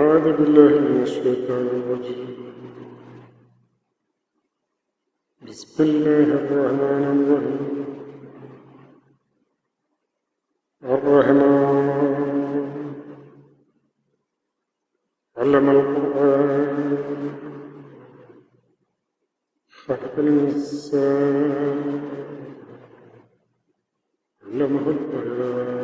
أعوذ بالله من الشيطان الرجيم بسم الله الرحمن الرحيم الرحمن علم القرآن خلق الإنسان علمه البيان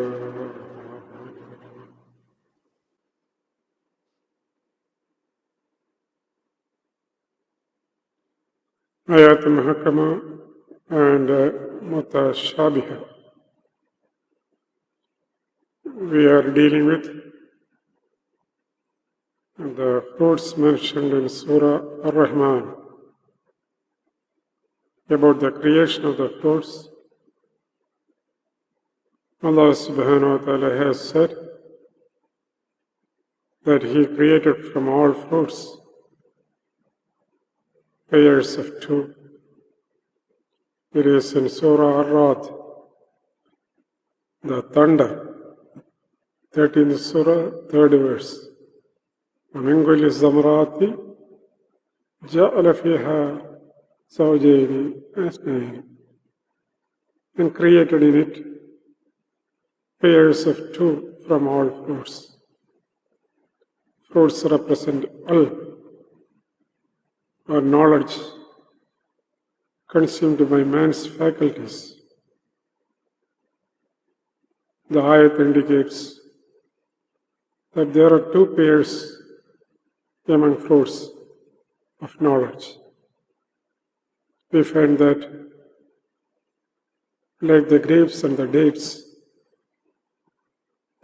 Ayaatu Muhukkumah and Mutashabiha. We are dealing with the fruits mentioned in Surah Ar-Rahman. About the creation of the fruits, Allah subhanahu wa ta'ala has said that He created from all fruits pairs of two. It is in Surah Ar-Ra'd, the thunder, 13th Surah, 3rd verse. وَمِنْ كُلِّ الزَّمَرَاتِ جَعَلَ فِيهَا زَوْجَيْنِ اثْنَيْنِ, and created in it pairs of two from all fruits. Fruits represent qalb, or knowledge consumed by man's faculties. The ayat indicates that there are two pairs among fruits of knowledge. We find that, like the grapes and the dates,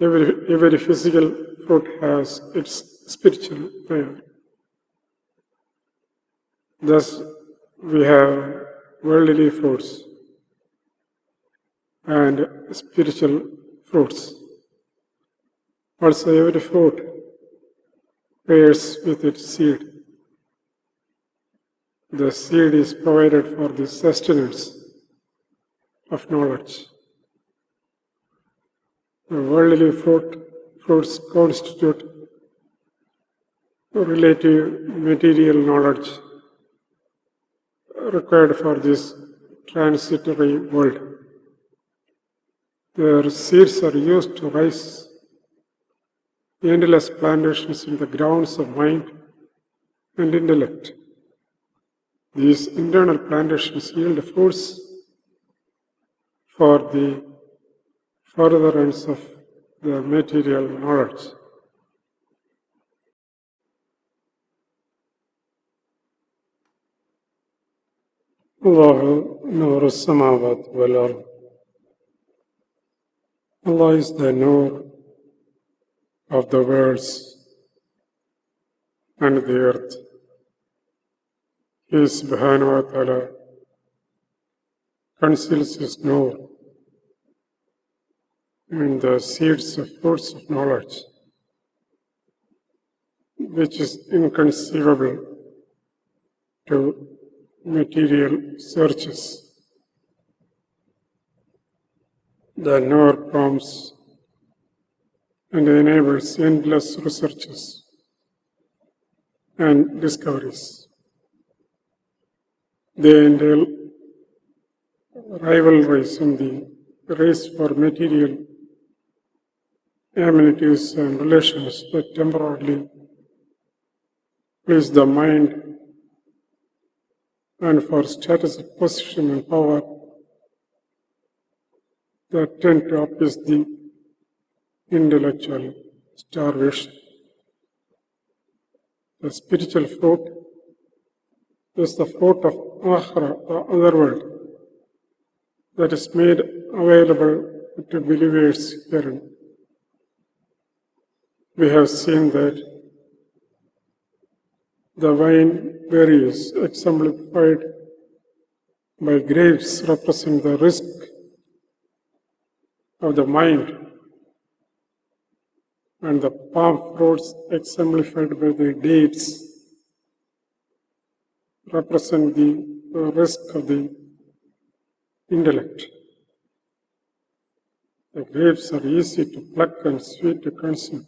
every physical fruit has its spiritual pair. Thus, we have worldly fruits and spiritual fruits. Also, every fruit pairs with its seed. The seed is provided for the sustenance of knowledge. The worldly fruits constitute relative material knowledge required for this transitory world. Their seeds are used to raise endless plantations in the grounds of mind and intellect. These internal plantations yield fruits for the furtherance of the material knowledge. Allah nur as-samawat wal ard. Allah is the nur of the worlds and the earth. He subhanahu wa ta'ala conceals His nur in the seeds of fruits of knowledge, which is inconceivable to material searches. The nur prompts and enables endless researches and discoveries. They entail rivalries in the race for material amenities and relations that temporarily please the mind, and for status, position, and power that tend to appease the intellectual starvation. The spiritual fruit is the fruit of Akhira, the other world, that is made available to believers herein. We have seen that the vine berries exemplified by grapes represent the risk of the mind, and the palm fruits exemplified by the dates represent the risk of the intellect. The grapes are easy to pluck and sweet to consume.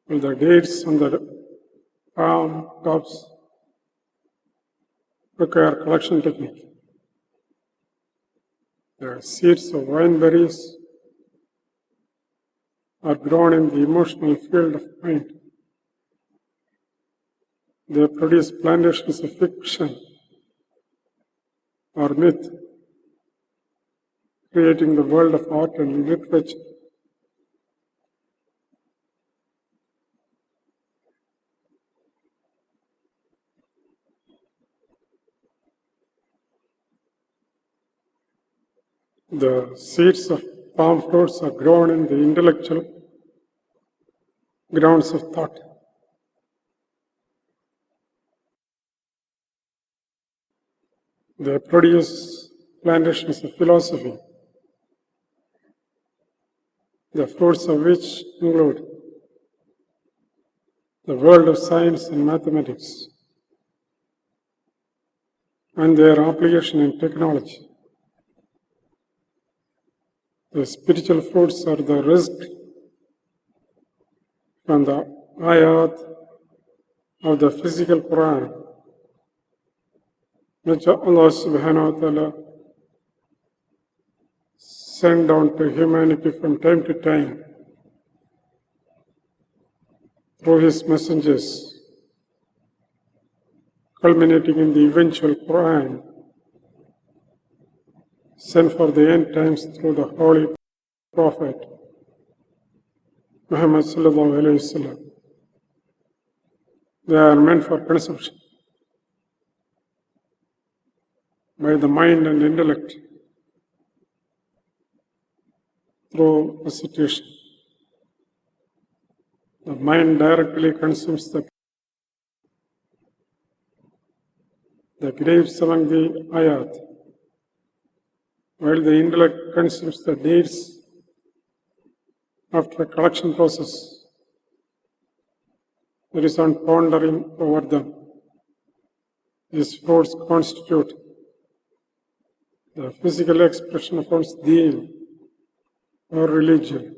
while the dates on the palm tops require collection technique. The seeds of wine berries are grown in the emotional field of mind. They produce plantations of fiction or myth, creating the world of art and literature. The seeds of palm fruits are grown in the intellectual grounds of thought. They produce plantations of philosophy, the fruits of which include the world of science and mathematics, and their application in technology. The spiritual fruits are the rizq from the ayaat of the physical Quran, which Allah subhanahu wa ta'ala sent down to humanity from time to time through His messengers, culminating in the eventual Quran sent for the end times through the Holy Prophet Muhammad sallallahu alayhi wa sallam. They are meant for consumption by the mind and intellect through recitation. The mind directly consumes the grapes among the ayaat, while the intellect consumes the dates after a collection process. There is on pondering over them. These fruits constitute the physical expression of one's deen or religion,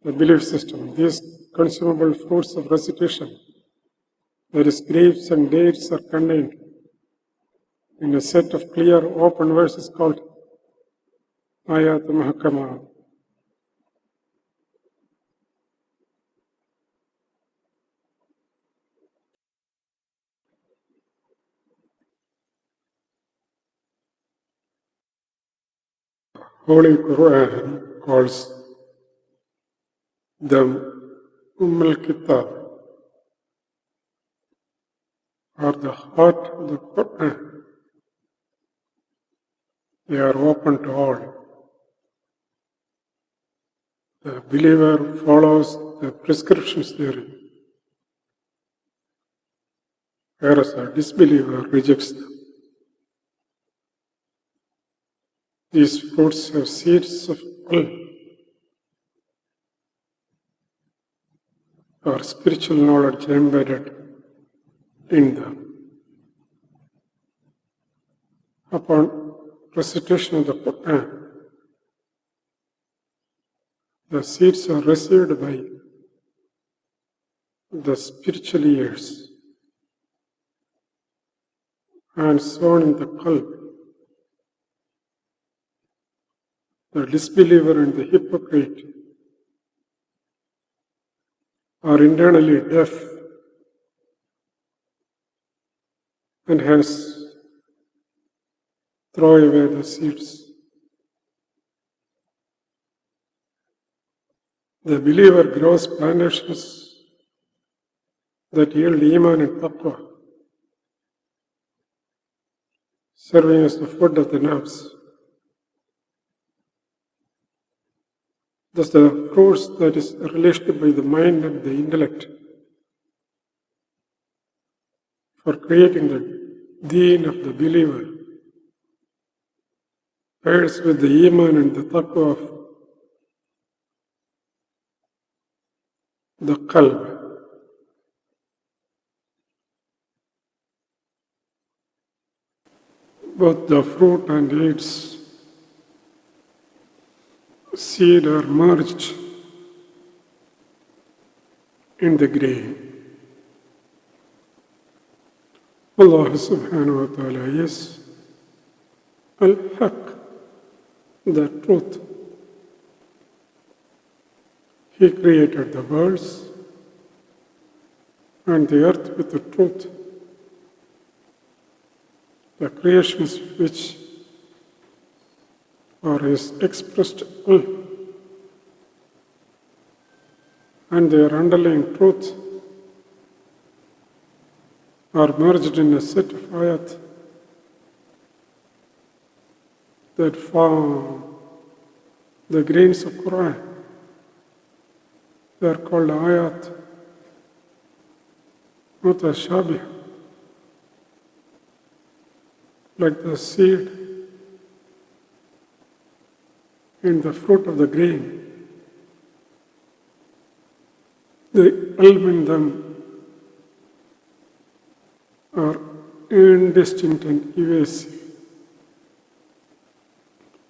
the belief system. These consumable fruits of recitation, that is, grapes and dates, are contained in a set of clear, open verses called Ayaatu Mutashabiha. Holy Quran calls them Kitab, or the heart of the Quran. They are open to all. The believer follows the prescriptions therein, whereas a disbeliever rejects them. These fruits have seeds of qalb, or spiritual knowledge embedded in them. Upon recitation of the Quran, the seeds are received by the spiritual ears and sown in the qalb. The disbeliever and the hypocrite are internally deaf and hence throw away the seeds. The believer grows plantations that yield iman and taqwa, serving as the food of the nafs. Thus, the fruits that is released by the mind and the intellect for creating the deen of the believer pairs with the iman and the taqwa of the qalb. Both the fruit and its seed are merged in the grave. Allah subhanahu wa ta'ala is al-haq, the truth. He created the worlds and the earth with the truth. The creations which are His expressed will and their underlying truth are merged in a set of ayat that form the grains of Quran. They are called Ayaatu Mutashabiha, like the seed in the fruit of the grain. The qalb in them are indistinct and evasive.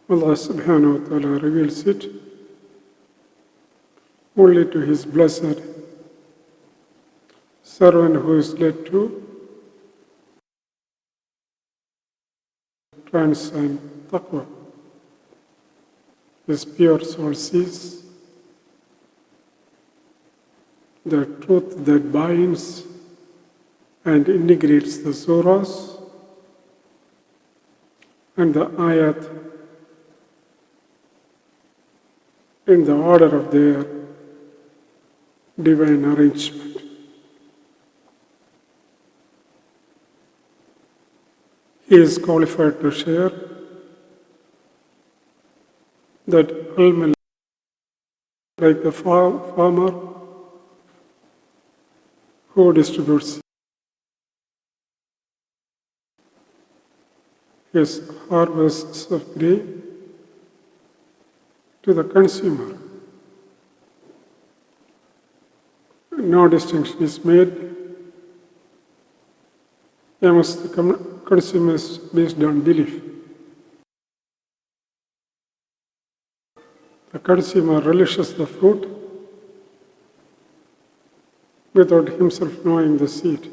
Allah subhanahu wa ta'ala reveals it only to His blessed servant who is led to transcend taqwa. His pure soul sees the truth that binds and integrates the surahs and the ayat in the order of their divine arrangement. He is qualified to share that ilm, like the farmer who distributes his harvests of grain to the consumer. No distinction is made amongst the consumers based on belief. The consumer relishes the fruit without himself knowing the seed.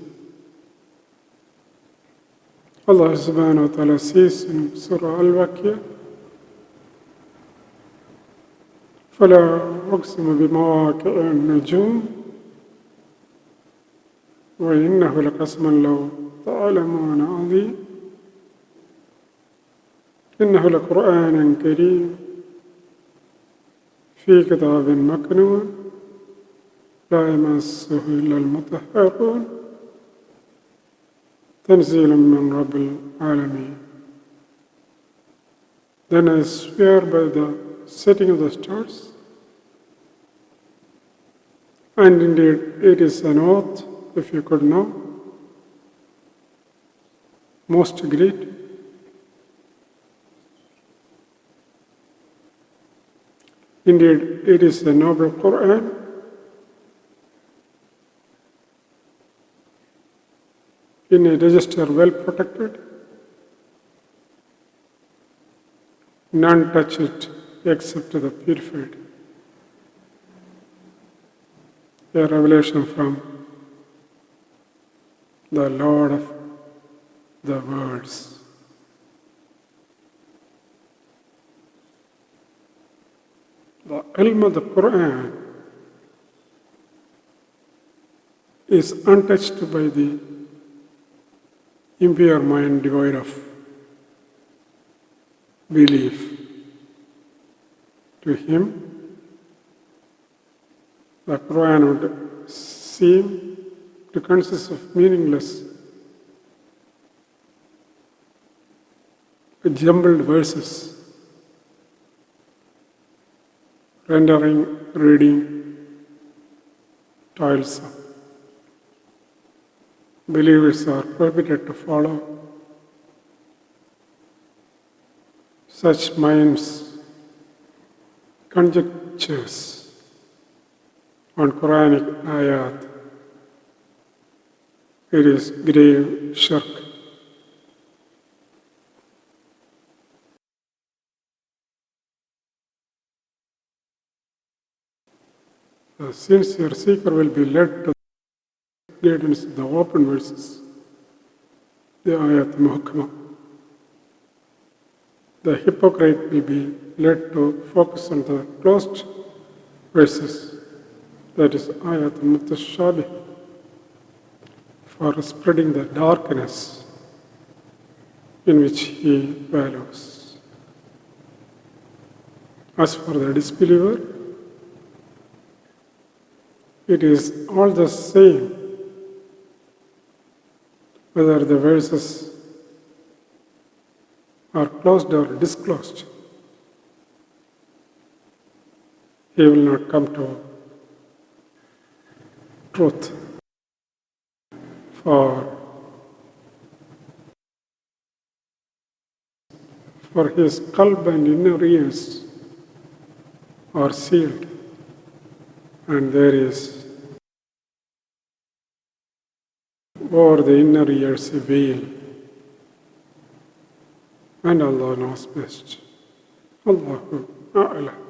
Allah subhanahu wa ta'ala says in Surah Al-Waqi'ah, فَلَا أُقْسِمُ بِمَوَاقِعِ النُّجُومِ وَإِنَّهُ لَقَسْمٌ لَوْ تَعْلَمُونَ عَظِيمٌ إِنَّهُ لَقُرْآنٌ كَرِيمٌ في كتاب مكنون لا يمسه إلا المطهرون تنزيل من رب العالمين. Then I swear by the setting of the stars, and indeed it is an oath, if you could know, most great. Indeed, it is a noble Quran, in a register well protected. None touch it except the purified. A revelation from the Lord of the worlds. The ilm of the Quran is untouched by the impure mind devoid of belief. To him, the Quran would seem to consist of meaningless, jumbled verses, rendering reading toilsome. Believers are prohibited to follow such minds' conjectures on Quranic ayaat. It is grave shirk. The sincere seeker will be led to the guidance of the open verses, the ayaat muhukkumah. The hypocrite will be led to focus on the closed verses, that is Ayaatu Mutashabiha, for spreading the darkness in which he wallows. As for the disbeliever, it is all the same whether the verses are closed or disclosed. He will not come to truth. For his qalb and inner ears are sealed, and there is over the inner ears a veil, and Allah knows best. Allahu A'lam.